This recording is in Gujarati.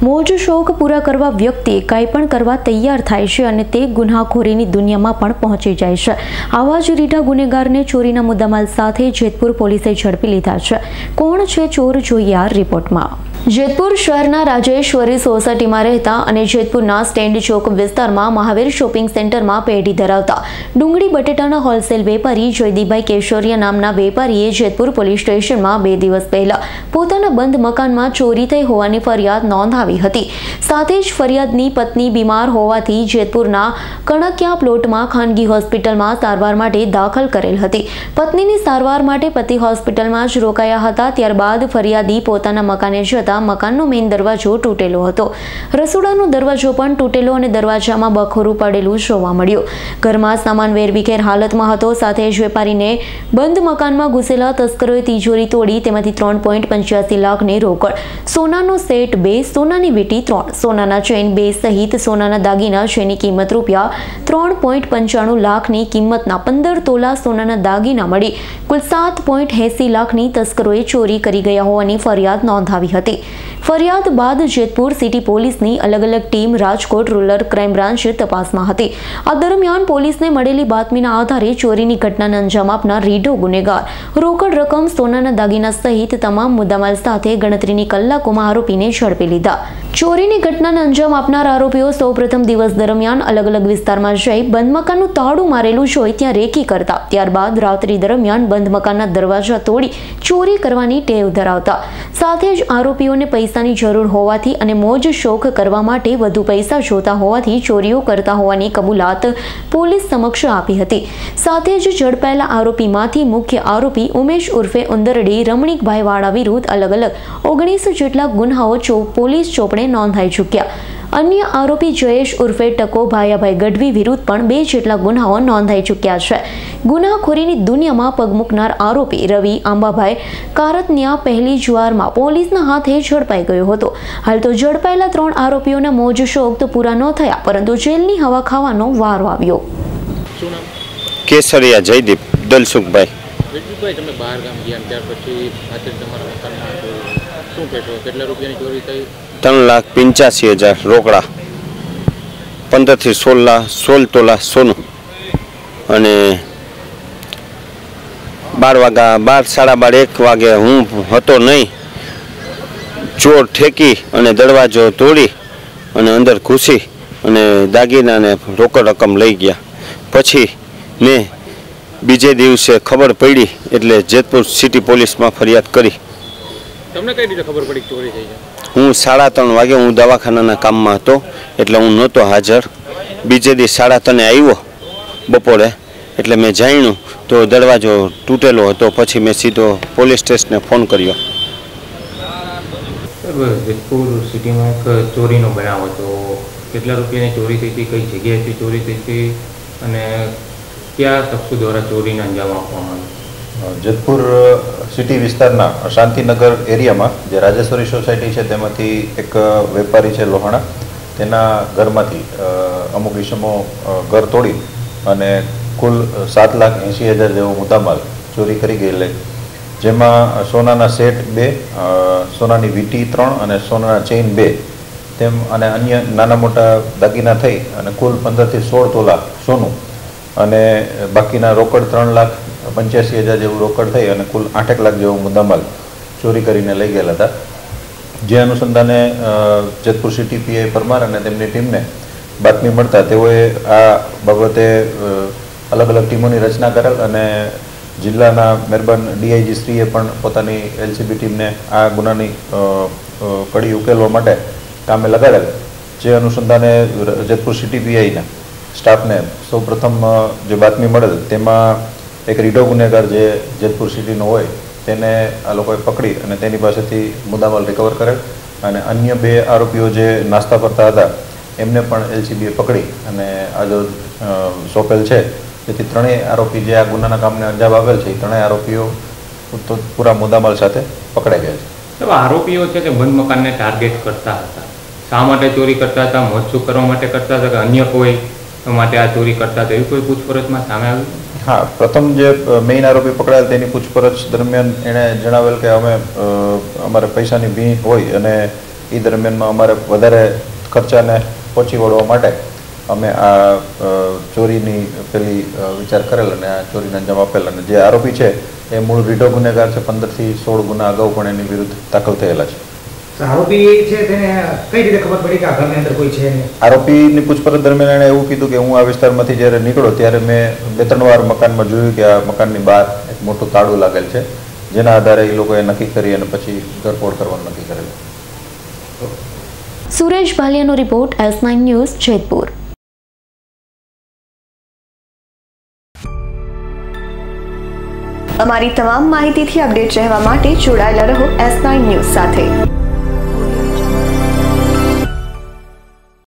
મોજ શોખ પૂરા કરવા વ્યક્તિ કંઈ પણ કરવા તૈયાર થાય છે અને તે ગુનાખોરીની દુનિયામાં પણ પહોંચી જાય છે। આવા જ રીઢા ગુનેગારને ચોરીના મુદ્દામાલ સાથે જેતપુર પોલીસે ઝડપી લીધા છે। કોણ છે ચોર, જોઈએ આ રિપોર્ટમાં। જેતપુર શહેરના રાજેશ્વરી સોસાયટીમાં રહેતા અને જેતપુરના સ્ટેન્ડ ચોક વિસ્તારમાં મહાવીર શોપિંગ સેન્ટરમાં પેઢી ધરાવતા ડુંગળી બટેટાના હોલસેલ વેપારી જયદીપભાઈ કેશોરિયા નામના વેપારીએ જેતપુર પોલીસ સ્ટેશનમાં 2 દિવસ પહેલા પોતાના બંધ મકાનમાં ચોરી થઈ હોવાની ફરિયાદ નોંધાવી હતી। સાથે જ ફરિયાદની પત્ની બીમાર હોવાથી જેતપુરના કણકિયા પ્લોટમાં ખાનગી હોસ્પિટલમાં સારવાર માટે દાખલ કરેલ હતી। પત્નીની સારવાર માટે પતિ હોસ્પિટલમાં જ રોકાયા હતા। ત્યારબાદ ફરિયાદી પોતાના મકાને જતા મકાનનો મેઇન દરવાજો તૂટેલો હતો। રસોડાનો દરવાજો પણ તૂટેલો અને દરવાજામાં બખોરું પડેલું જોવા મળ્યું। ઘરમાં સામાન વેરવિખેર હાલતમાં હતો। સાથે જ વેપારીને બંધ મકાનમાં ઘૂસેલા તસ્કરોએ તિજોરી તોડી તેમાંથી 3.85 લાખની રોકડ, સોનાનો સેટ 2, સોનાની વીંટી 3, સોનાના ચેઇન 2 સહિત સોનાના દાગીના જેની કિંમત રૂપિયા 3.95 લાખની કિંમતના 15 તોલા સોનાના દાગીના મળી કુલ 7.80 લાખની તસ્કરોએ ચોરી કરી ગયા હોવાની ફરિયાદ નોંધાવી હતી। ફરિયાદ બાદ જેતપુર સિટી પોલીસની અલગ અલગ team Rajkot rural crime branch તપાસમાં હતી। આ દરમિયાન પોલીસને મળેલી બાતમીના આધારે ચોરીની ઘટનાને અંજામ આપનાર રીઢો ગુનેગાર રોકડ રકમ, સોનાના દાગીના સહિત તમામ મુદ્દામાલ સાથે ગણતરીની કલાકોમાં આરોપીને ઝડપી લીધા। ચોરીની ઘટનાને અંજામ આપનાર આરોપીઓ સૌપ્રથમ દિવસ દરમિયાન અલગ અલગ વિસ્તારમાં જઈ બંધ મકાનનું તાળું મારેલું જોઈ ત્યાં રેકી કરતા, ત્યારબાદ રાત્રિ દરમિયાન બંધ મકાનના દરવાજા તોડી ચોરી કરવાની ટેવ ધરાવતા। સાથે જ આરોપીઓને પૈસાની જરૂર હોવાથી અને મોજ શોખ કરવા માટે વધુ પૈસા જોતા હોવાથી ચોરીઓ કરતા હોવાની કબૂલાત પોલીસ સમક્ષ આપી હતી। સાથે જ ઝડપાયેલા આરોપીમાંથી મુખ્ય આરોપી ઉમેશ ઉર્ફે ઉંદરડી રમણીકભાઈ વાળા વિરુદ્ધ અલગ અલગ 19 જેટલા ગુન્હાઓ પોલીસ ચોપડે નોંધાઈ ચૂક્યા। અન્ય આરોપી જયેશ ઉર્ફે ટકો ભાયાભાઈ ગઢવી વિરુદ્ધ પણ 2 જેટલા ગુન્હાઓ નોંધાઈ ચૂક્યા છે। ગુનાખોરીની દુનિયામાં પગ મૂકનાર આરોપી રવિ આંબાભાઈ કારતનિયા પહેલી જ વારમાં પોલીસના હાથે ઝડપાઈ ગયો હતો। હાલ તો ઝડપાયેલા 3 આરોપીઓના મોજ શોખ તો પૂરા ન થયા, પરંતુ જેલની હવા ખાવાનો વારો આવ્યો। કેસરિયા જયદીપ દલસુખભાઈ। જયદીપભાઈ, તમે બહાર ગામ ગયા ત્યાર પછી આજે તમારા મકાનમાં શું કહેશો? કેટલા રૂપિયાની ચોરી થઈ? 3,85,000 રોકડા, 15 થી 16 તોલા સોનું અને 12 વાગે હું હતો નહીં, ચોર ઠેકી અને દરવાજો તોડી અને અંદર ઘૂસી અને દાગીનાને રોકડ રકમ લઈ ગયા। પછી મેં બીજે દિવસે ખબર પડી એટલે જેતપુર સિટી પોલીસમાં ફરિયાદ કરી। તમને કઈ રીતે ખબર પડી ચોરી થઈ છે? હું 3:30 વાગે હું દવાખાનાના કામમાં હતો એટલે હું નહોતો હાજર। બીજે દી 3:30 આવ્યો બપોરે એટલે મેં જાણ્યું તો દરવાજો તૂટેલો હતો। પછી મેં સીધો પોલીસ સ્ટેશને ફોન કર્યો। જેતપુર સિટીમાં એક ચોરીનો બનાવ હતો, કેટલા રૂપિયાની ચોરી થઈ હતી, કઈ જગ્યાએથી ચોરી થઈ હતી અને કયા શખ્સો દ્વારા ચોરીને અંજામ આપવામાં આવ્યો? જેતપુર સિટી વિસ્તારના શાંતિનગર એરિયામાં જે રાજેશ્વરી સોસાયટી છે તેમાંથી એક વેપારી છે લોહાણા, તેના ઘરમાંથી અમુક ઈસમો ઘર તોડી અને કુલ 7,80,000 જેવો મુદ્દામાલ ચોરી કરી ગયેલ, જેમાં સોનાના સેટ 2, સોનાની વીંટી 3 અને સોનાના ચેઇન 2 તેમ અને અન્ય નાના મોટા દાગીના થઈ અને કુલ 15 થી 16 તોલા સોનું અને બાકીના રોકડ 3,85,000 જેવું રોકડ થઈ અને કુલ 8 લાખ જેવો મુદ્દામાલ ચોરી કરીને લઈ ગયેલા હતા। જે અનુસંધાને જેતપુર સિટી પીઆઈ પરમાર અને તેમની ટીમને બાતમી મળતા તેઓએ આ બાબતે અલગ અલગ ટીમોની રચના કરેલ અને જિલ્લાના મહેરબાન ડીઆઈજી શ્રીએ પણ પોતાની એલસીબી ટીમને આ ગુનાની કડી ઉકેલવા માટે કામે લગાડેલ। જે અનુસંધાને જેતપુર સિટી પીઆઈના સ્ટાફને સૌપ્રથમ જે બાતમી મળેલ તેમાં એક રીઢો ગુનેગાર જે જેતપુર સિટીનો હોય તેને આ લોકોએ પકડી અને તેની પાસેથી મુદ્દામાલ રિકવર કરેલ અને અન્ય 2 આરોપીઓ જે નાસ્તા કરતા હતા એમને પણ એલસીબીએ પકડી અને આજે સોંપેલ છે। જેથી 3 આરોપી જે આ ગુનાના કામને અંજામ આપેલ છે એ 3 આરોપીઓ પૂરા મુદ્દામાલ સાથે પકડાઈ ગયા છે। તો આરોપીઓ છે કે બંધ મકાનને ટાર્ગેટ કરતા હતા, શા માટે ચોરી કરતા હતા? મોજશોખ કરવા માટે કરતા હતા કે અન્ય કોઈ માટે આ ચોરી કરતા હતા, એવી કોઈ પૂછપરછમાં સામે આવ્યું? હા, પ્રથમ જે મેઇન આરોપી પકડાયેલ તેની પૂછપરછ દરમિયાન એણે જણાવેલ કે અમે અમારે પૈસાની ભીખ હોય અને એ દરમિયાનમાં અમારે વધારે ખર્ચાને પહોંચી વળવા માટે અમે આ ચોરીની પેલી વિચાર કરેલ અને આ ચોરીને અંજામ આપેલ. અને જે આરોપી છે એ મૂળ રીઢો ગુનેગાર છે. 15 થી 16 ગુના અગાઉ પણ એની વિરુદ્ધ દાખલ થયેલા છે. આરોપી છે તેને કઈ રીતે ખબર પડી કે આ ઘરની અંદર કોઈ છે નહીં? આરોપીની પૂછપરછ દરમિયાન એણે એવું કીધું કે હું આ વિસ્તારમાંથી જ્યારે નીકળ્યો ત્યારે મેં 2-3 વાર મકાનમાં જોયું કે આ મકાનની બહાર એક મોટું તાળું લાગેલ છે, જેના આધારે એ લોકોએ નક્કી કરી અને પછી ઘરફોડ કરવાનું નક્કી કરેલું. સુરેશ ભાલિયાનો રિપોર્ટ, S9 ન્યૂઝ, જેતપુર. અમારી તમામ માહિતીથી અપડેટ રહેવા માટે જોડાયેલા રહો S9 ન્યૂઝ સાથે.